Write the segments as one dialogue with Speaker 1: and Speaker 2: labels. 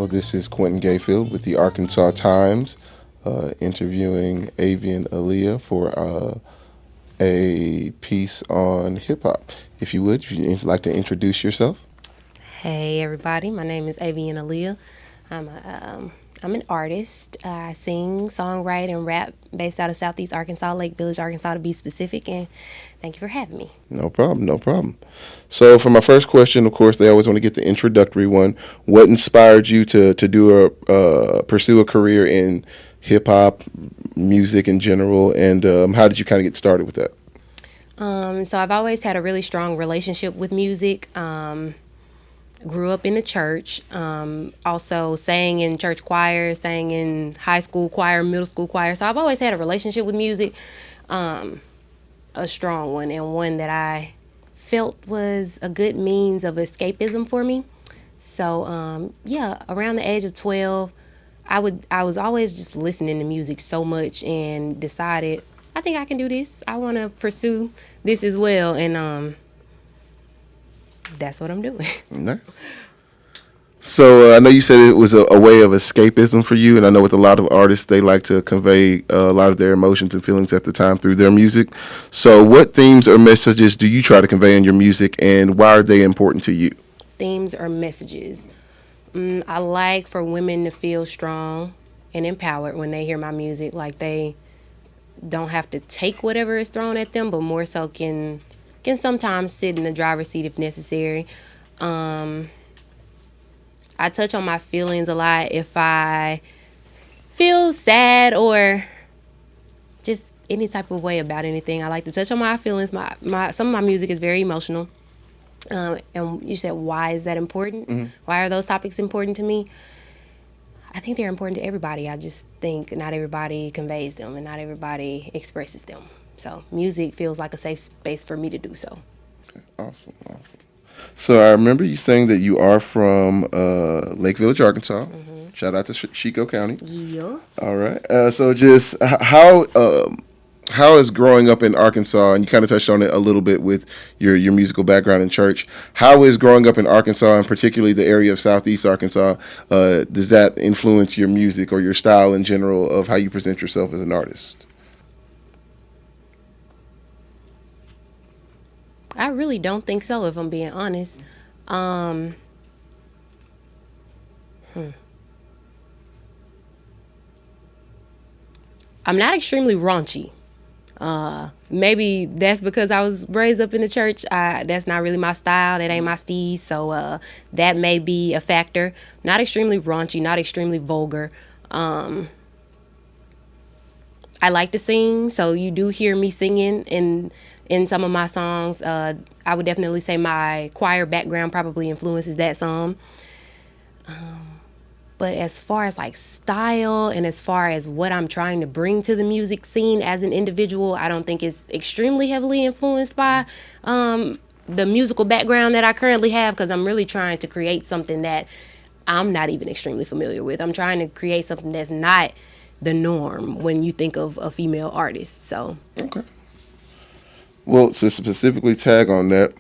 Speaker 1: Well, this is Quentin Gayfield with the Arkansas Times, interviewing Avian Alia for a piece on hip hop. If you would, if you'd like to introduce yourself.
Speaker 2: Hey everybody, my name is Avian Alia. I'm an artist. I sing, songwrite, and rap based out of Southeast Arkansas, Lake Village, Arkansas to be specific. And thank you for having me.
Speaker 1: No problem, no problem. So, for my first question, of course, they always want to get the introductory one. What inspired you to do pursue a career in hip hop, music in general, and how did you kind of get started with that?
Speaker 2: So I've always had a really strong relationship with music. Grew up in the church. Also sang in church choir, sang in high school choir, middle school choir. So I've always had a relationship with music, a strong one, and one that I felt was a good means of escapism for me. So around the age of 12, I was always just listening to music so much and decided I think I can do this. I want to pursue this as well, and that's what I'm doing.
Speaker 1: Nice. So I know you said it was a way of escapism for you, and I know with a lot of artists, they like to convey a lot of their emotions and feelings at the time through their music. So what themes or messages do you try to convey in your music, and why are they important to you?
Speaker 2: Themes or messages. I like for women to feel strong and empowered when they hear my music, like they don't have to take whatever is thrown at them, but more so can sometimes sit in the driver's seat if necessary. I touch on my feelings a lot if I feel sad or just any type of way about anything. I like to touch on my feelings. Some of my music is very emotional. And you said, why is that important?
Speaker 1: Mm-hmm.
Speaker 2: Why are those topics important to me? I think they're important to everybody. I just think not everybody conveys them and not everybody expresses them. So music feels like a safe space for me to do so.
Speaker 1: Okay, awesome, awesome. So I remember you saying that you are from Lake Village, Arkansas.
Speaker 2: Mm-hmm.
Speaker 1: Shout out to Chico County.
Speaker 2: Yeah.
Speaker 1: All right. So just how is growing up in Arkansas, and you kind of touched on it a little bit with your musical background in church. How is growing up in Arkansas, and particularly the area of Southeast Arkansas, does that influence your music or your style in general of how you present yourself as an artist?
Speaker 2: I really don't think so, if I'm being honest. Um, I'm not extremely raunchy. Maybe that's because I was raised up in the church. That's not really my style. That ain't my steez. So that may be a factor. Not extremely raunchy, not extremely vulgar. Um, I like to sing, so you do hear me singing in some of my songs. I would definitely say my choir background probably influences that some. But as far as like style and as far as what I'm trying to bring to the music scene as an individual, I don't think it's extremely heavily influenced by the musical background that I currently have, because I'm really trying to create something that I'm not even extremely familiar with. I'm trying to create something that's not the norm when you think of a female artist. So
Speaker 1: Okay. Well, to specifically tag on that,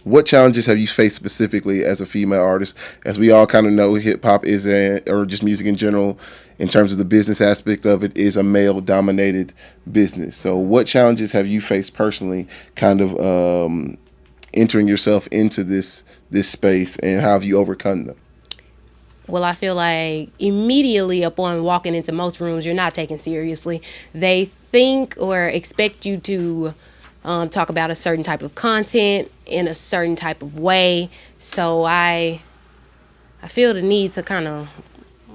Speaker 1: what challenges have you faced specifically as a female artist? As we all kind of know, hip hop or just music in general, in terms of the business aspect of it, is a male dominated business. So, what challenges have you faced personally, kind of entering yourself into this space, and how have you overcome them?
Speaker 2: well, I feel like immediately upon walking into most rooms, you're not taken seriously. They think or expect you to talk about a certain type of content in a certain type of way. So I feel the need to kind of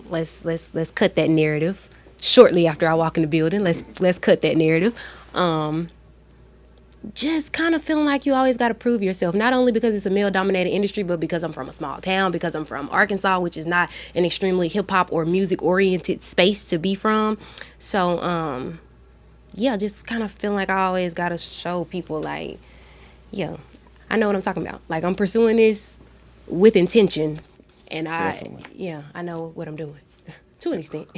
Speaker 2: let's cut that narrative. Shortly after I walk in the building, let's cut that narrative. Just kind of feeling like you always got to prove yourself, not only because it's a male dominated industry, but because I'm from a small town, because I'm from Arkansas, which is not an extremely hip hop or music oriented space to be from. So yeah, just kind of feeling like I always got to show people like, yeah, I know what I'm talking about. Like, I'm pursuing this with intention, and
Speaker 1: Definitely.
Speaker 2: I know what I'm doing to an extent.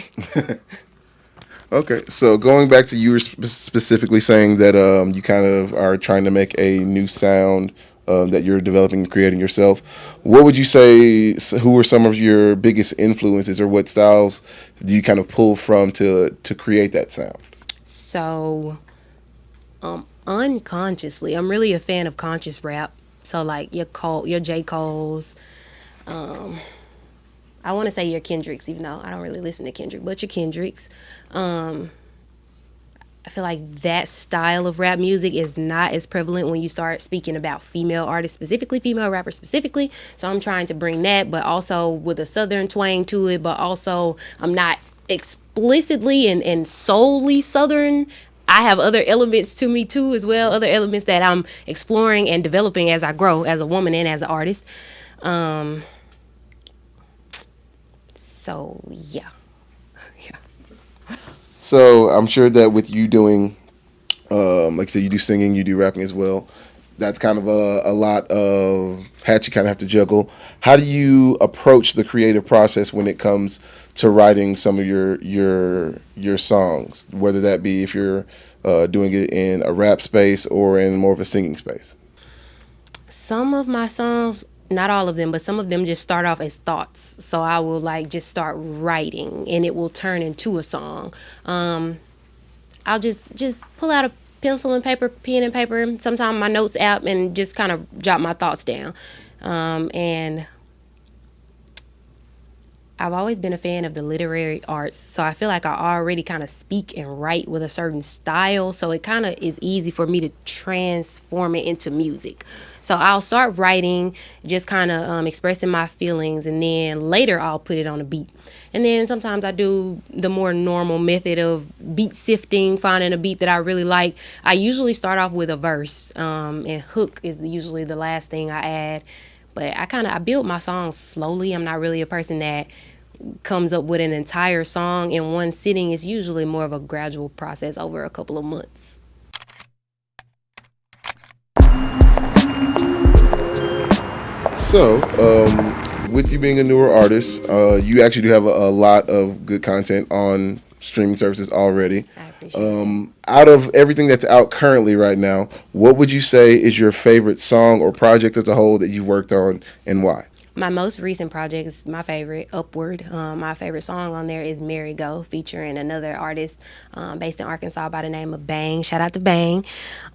Speaker 1: Okay, so going back to you were specifically saying that you kind of are trying to make a new sound that you're developing and creating yourself. What would you say? Who are some of your biggest influences, or what styles do you kind of pull from to create that sound?
Speaker 2: So, unconsciously, I'm really a fan of conscious rap. So like your J. Cole's, I want to say your Kendricks, even though I don't really listen to Kendrick, but your Kendricks. I feel like that style of rap music is not as prevalent when you start speaking about female artists specifically, female rappers specifically. So I'm trying to bring that, but also with a southern twang to it, but also I'm not explicitly and solely southern. I have other elements to me too as well, other elements that I'm exploring and developing as I grow as a woman and as an artist. Um, so yeah. Yeah.
Speaker 1: So I'm sure that with you doing, like you said, you do singing, you do rapping as well. That's kind of a lot of hats you kind of have to juggle. How do you approach the creative process when it comes to writing some of your songs, whether that be if you're doing it in a rap space or in more of a singing space?
Speaker 2: Some of my songs, not all of them, but some of them just start off as thoughts. So I will like just start writing and it will turn into a song. I'll just pull out a pencil and paper, pen and paper, sometimes my notes app, and just kind of jot my thoughts down. And I've always been a fan of the literary arts, so I feel like I already kind of speak and write with a certain style, so it kind of is easy for me to transform it into music. So I'll start writing, just kind of expressing my feelings, and then later I'll put it on a beat. And then sometimes I do the more normal method of beat sifting, finding a beat that I really like. I usually start off with a verse, and hook is usually the last thing I add. But I build my songs slowly. I'm not really a person that comes up with an entire song in one sitting. It's usually more of a gradual process over a couple of months.
Speaker 1: So, with you being a newer artist, you actually do have a lot of good content on streaming services already.
Speaker 2: I appreciate that.
Speaker 1: Out of everything that's out currently right now, what would you say is your favorite song or project as a whole that you've worked on, and why?
Speaker 2: My most recent project is my favorite, Upward. My favorite song on there is Merry Go, featuring another artist based in Arkansas by the name of Bang. Shout out to Bang.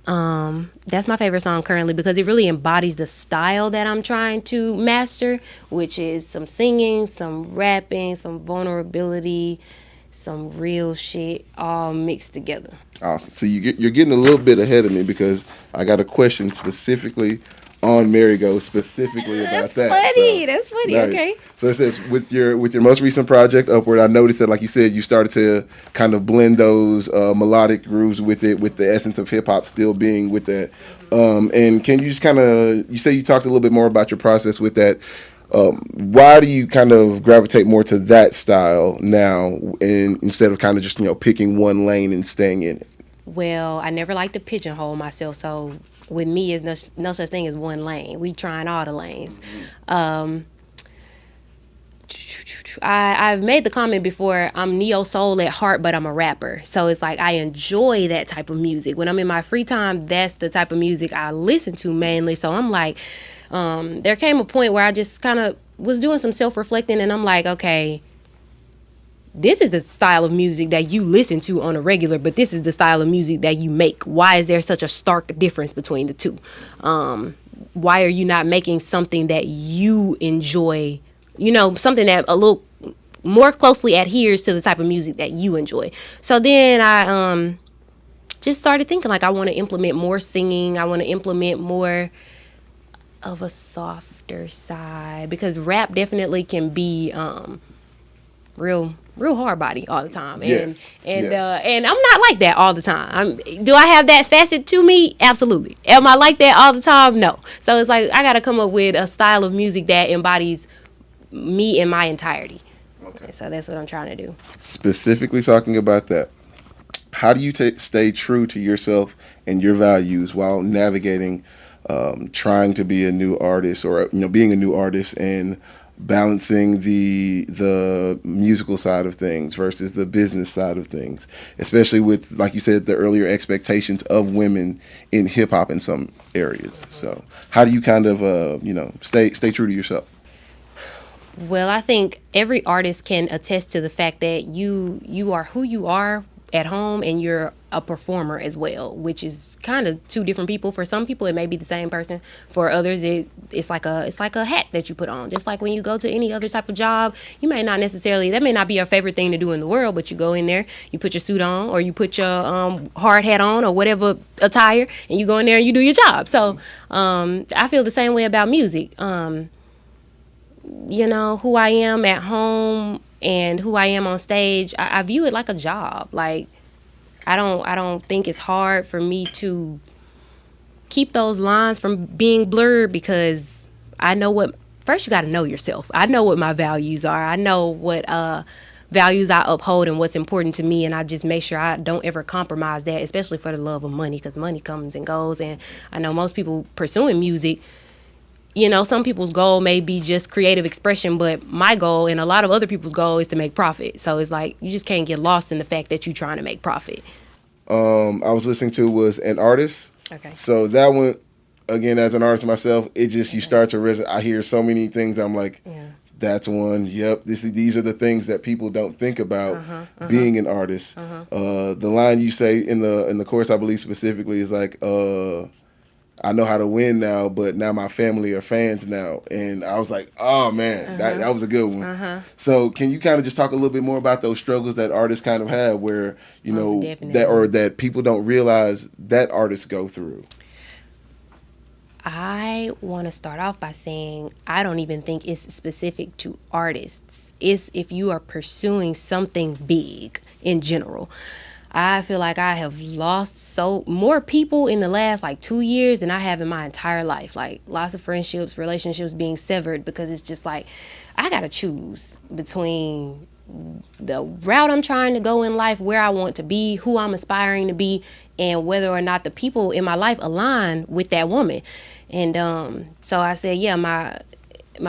Speaker 2: That's my favorite song currently because it really embodies the style that I'm trying to master, which is some singing, some rapping, some vulnerability, some real shit all mixed together.
Speaker 1: Awesome. So you're getting a little bit ahead of me because I got a question specifically on Marigo, specifically about that.
Speaker 2: Funny. That's funny.
Speaker 1: Nice.
Speaker 2: Okay.
Speaker 1: So it says with your most recent project, Upward, I noticed that, like you said, you started to kind of blend those melodic grooves with it, with the essence of hip hop still being with that. And can you just kind of, you say you talked a little bit more about your process with that. Why do you kind of gravitate more to that style now, and instead of kind of just picking one lane and staying in it?
Speaker 2: Well, I never like to pigeonhole myself, so with me, is no such thing as one lane. We trying all the lanes. I've made the comment before, I'm neo soul at heart, but I'm a rapper. So it's like I enjoy that type of music. When I'm in my free time, that's the type of music I listen to mainly. So I'm like, there came a point where I just kind of was doing some self-reflecting, and I'm like, okay, this is the style of music that you listen to on a regular, but this is the style of music that you make. Why is there such a stark difference between the two? Why are you not making something that you enjoy, something that a little more closely adheres to the type of music that you enjoy? So then I just started thinking, like, I want to implement more singing. I want to implement more of a softer side, because rap definitely can be real hard body all the time, and I'm not like that all the time. Do I have that facet to me? Absolutely. Am I like that all the time? No. So it's like I gotta come up with a style of music that embodies me in my entirety. Okay. So that's what I'm trying to do.
Speaker 1: Specifically talking about that, how do you stay true to yourself and your values while navigating trying to be a new artist, or being a new artist, and balancing the musical side of things versus the business side of things, especially with, like you said, the earlier expectations of women in hip hop in some areas. So how do you kind of stay true to yourself?
Speaker 2: Well, I think every artist can attest to the fact that you are who you are at home, and you're a performer as well, which is kind of two different people. For some people, it may be the same person. For others, it's like a hat that you put on. Just like when you go to any other type of job, you may not necessarily, that may not be your favorite thing to do in the world, but you go in there, you put your suit on, or you put your hard hat on, or whatever attire, and you go in there and you do your job. So I feel the same way about music. Who I am at home and who I am on stage, I view it like a job. Like, I don't think it's hard for me to keep those lines from being blurred, because I know what, first you got to know yourself. I know what my values are. I know what values I uphold and what's important to me, and I just make sure I don't ever compromise that, especially for the love of money, because money comes and goes. And I know most people pursuing music, some people's goal may be just creative expression, but my goal and a lot of other people's goal is to make profit. So it's like, you just can't get lost in the fact that you're trying to make profit.
Speaker 1: I was listening to was An Artist.
Speaker 2: Okay.
Speaker 1: So that one, again, as an artist myself, it just, you start to resonate. I hear so many things. I'm like,
Speaker 2: Yeah.
Speaker 1: that's one. Yep. These are the things that people don't think about being an artist. The line you say in the chorus, I believe specifically, is like, I know how to win now, but now my family are fans now. And I was like, oh man, that was a good one. So can you kind of just talk a little bit more about those struggles that artists kind of have, where, that people don't realize that artists go through?
Speaker 2: I want to start off by saying I don't even think it's specific to artists. It's if you are pursuing something big in general. I feel like I have lost more people in the last 2 years than I have in my entire life. Like, lots of friendships, relationships being severed, because it's just like, I got to choose between the route I'm trying to go in life, where I want to be, who I'm aspiring to be, and whether or not the people in my life align with that woman. And so I said, yeah, my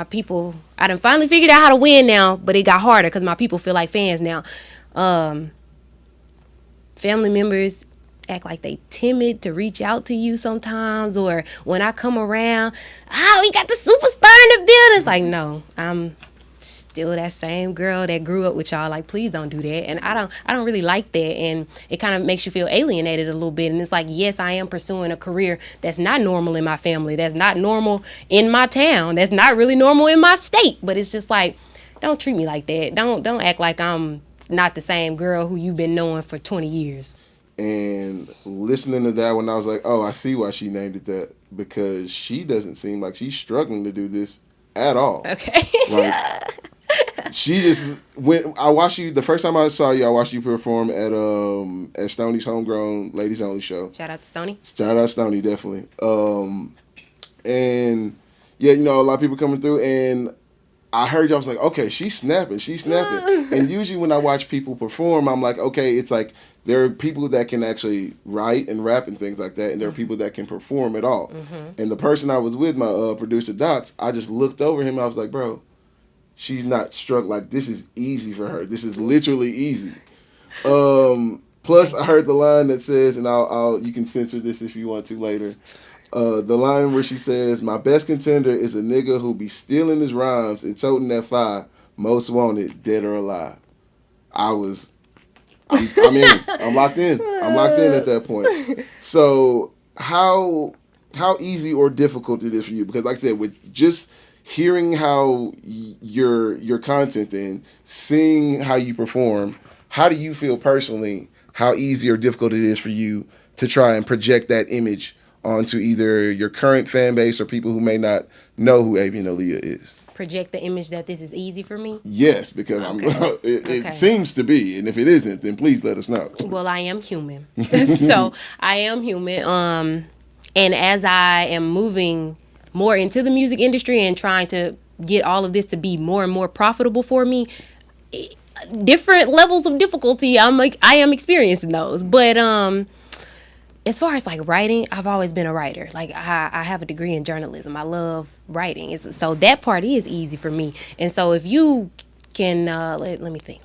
Speaker 2: people, I done finally figured out how to win now, but it got harder because my people feel like fans now. Family members act like they timid to reach out to you sometimes, or when I come around, we got the superstar in the building. It's like, no, I'm still that same girl that grew up with y'all. Like, please don't do that. And I don't really like that, and it kind of makes you feel alienated a little bit. And it's like, yes, I am pursuing a career that's not normal in my family, that's not normal in my town, that's not really normal in my state, but it's just like, don't treat me like that. Don't act like I'm not the same girl who you've been knowing for 20 years.
Speaker 1: And listening to that one, I was like, oh, I see why she named it that, because she doesn't seem like she's struggling to do this at all.
Speaker 2: Okay.
Speaker 1: She just went. I watched you the first time I saw you. I watched you perform at Stoney's Homegrown Ladies Only show.
Speaker 2: Shout out to Stoney.
Speaker 1: Shout out to Stoney, definitely. And yeah, a lot of people coming through, and I heard you. I was like, okay, she's snapping. And usually when I watch people perform, I'm like, okay, it's like there are people that can actually write and rap and things like that, and there are people that can perform at all. And the person I was with, my producer Docs, I just looked over him. I was like, bro, she's not struck. Like, this is easy for her. This is literally easy. Plus, I heard the line that says, and I'll you can censor this if you want to later. The line where she says, my best contender is a nigga who be stealing his rhymes and toting that fire, most wanted, dead or alive. I'm in. I'm locked in. I'm locked in at that point. So how easy or difficult it is for you? Because like I said, with just hearing how your content and seeing how you perform, how do you feel personally how easy or difficult it is for you to try and project that image onto either your current fan base or people who may not know who Avian Alia is?
Speaker 2: Project the image that this is easy for me?
Speaker 1: Yes, because it seems to be, and if it isn't, then please let us know.
Speaker 2: Well, I am human. So I am human. And as I am moving more into the music industry and trying to get all of this to be more and more profitable for me, different levels of difficulty, I am experiencing those. But as far as like writing, I've always been a writer. Like I have a degree in journalism. I love writing. So that part is easy for me. And so if you can, let me think.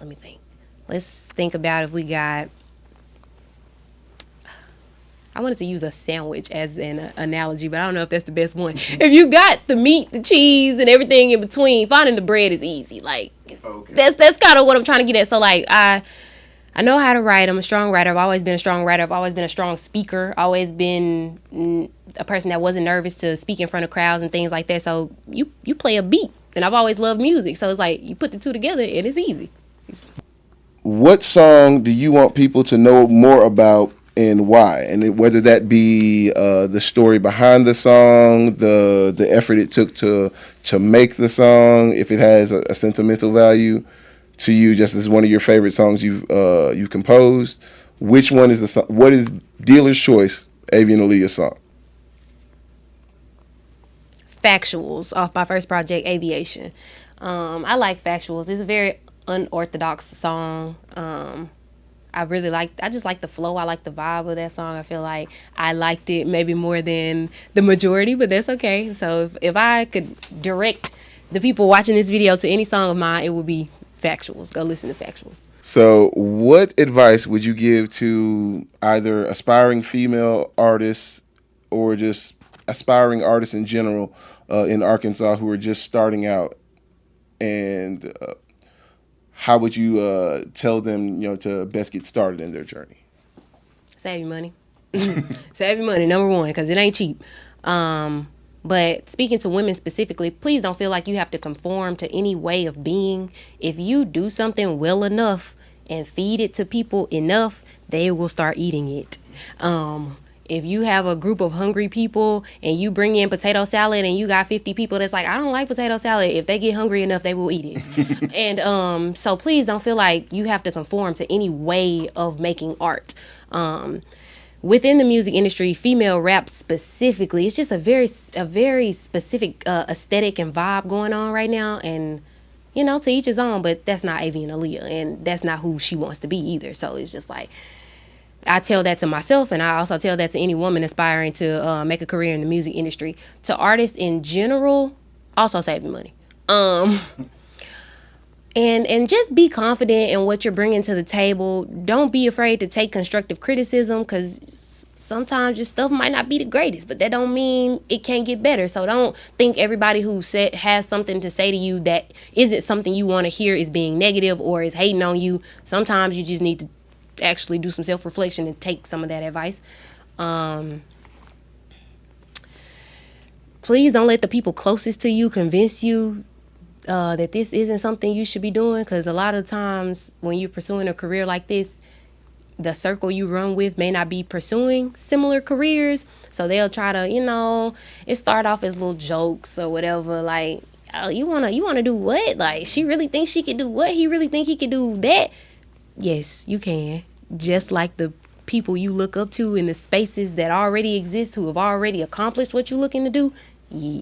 Speaker 2: Let's think about if we got. I wanted to use a sandwich as an analogy, but I don't know if that's the best one. If you got the meat, the cheese, and everything in between, finding the bread is easy. Like
Speaker 1: Okay.
Speaker 2: that's kind of what I'm trying to get at. So like I know how to write. I'm a strong writer. I've always been a strong writer. I've always been a strong speaker. Always been a person that wasn't nervous to speak in front of crowds and things like that. So you play a beat, and I've always loved music. So it's like you put the two together, and it's easy.
Speaker 1: What song do you want people to know more about and why? And whether that be the story behind the song, the effort it took to make the song, if it has a sentimental value to you, just as one of your favorite songs you've composed. Which one is the song? What is Dealer's Choice, Avian Alia song?
Speaker 2: Factuals off my first project, Aviation. I like Factuals. It's a very unorthodox song. I just like the flow. I like the vibe of that song. I feel like I liked it maybe more than the majority, but that's okay. So if I could direct the people watching this video to any song of mine, it would be Factuals. Go listen to Factuals.
Speaker 1: So, what advice would you give to either aspiring female artists or just aspiring artists in general in Arkansas who are just starting out? And how would you tell them, to best get started in their journey?
Speaker 2: Save your money. Save your money, number one, because it ain't cheap. But speaking to women specifically, please don't feel like you have to conform to any way of being. If you do something well enough and feed it to people enough, they will start eating it. If you have a group of hungry people and you bring in potato salad and you got 50 people that's like, I don't like potato salad, if they get hungry enough, they will eat it. And so please don't feel like you have to conform to any way of making art. Within the music industry, female rap specifically, it's just a very specific aesthetic and vibe going on right now. And, to each his own, but that's not Avian Alia, and that's not who she wants to be either. So it's just like, I tell that to myself, and I also tell that to any woman aspiring to make a career in the music industry. To artists in general, also save your money. And just be confident in what you're bringing to the table. Don't be afraid to take constructive criticism, because sometimes your stuff might not be the greatest, but that don't mean it can't get better. So don't think everybody who has something to say to you that isn't something you want to hear is being negative or is hating on you. Sometimes you just need to actually do some self-reflection and take some of that advice. Please don't let the people closest to you convince you that this isn't something you should be doing, because a lot of times when you're pursuing a career like this, the circle you run with may not be pursuing similar careers, so they'll try to, it start off as little jokes or whatever, like, oh, you wanna do what? Like, she really thinks she could do what? He really think he could do that? Yes, you can. Just like the people you look up to in the spaces that already exist, who have already accomplished what you're looking to do,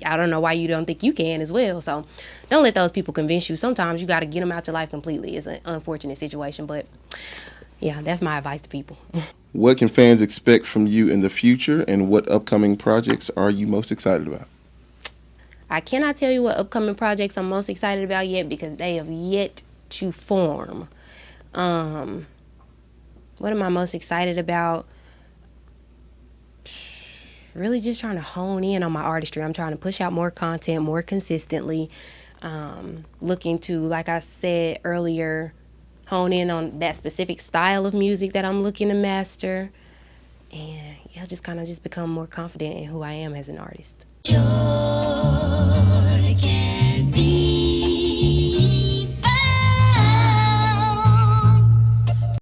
Speaker 2: I don't know why you don't think you can as well. So don't let those people convince you. Sometimes you got to get them out your life completely. It's an unfortunate situation, but yeah, that's my advice to people.
Speaker 1: What can fans expect from you in the future, and what upcoming projects are you most excited about?
Speaker 2: I cannot tell you what upcoming projects I'm most excited about yet, because they have yet to form. What am I most excited about? Really just trying to hone in on my artistry. I'm trying to push out more content more consistently. Looking to, like I said earlier, hone in on that specific style of music that I'm looking to master. And yeah, just kind of just become more confident in who I am as an artist.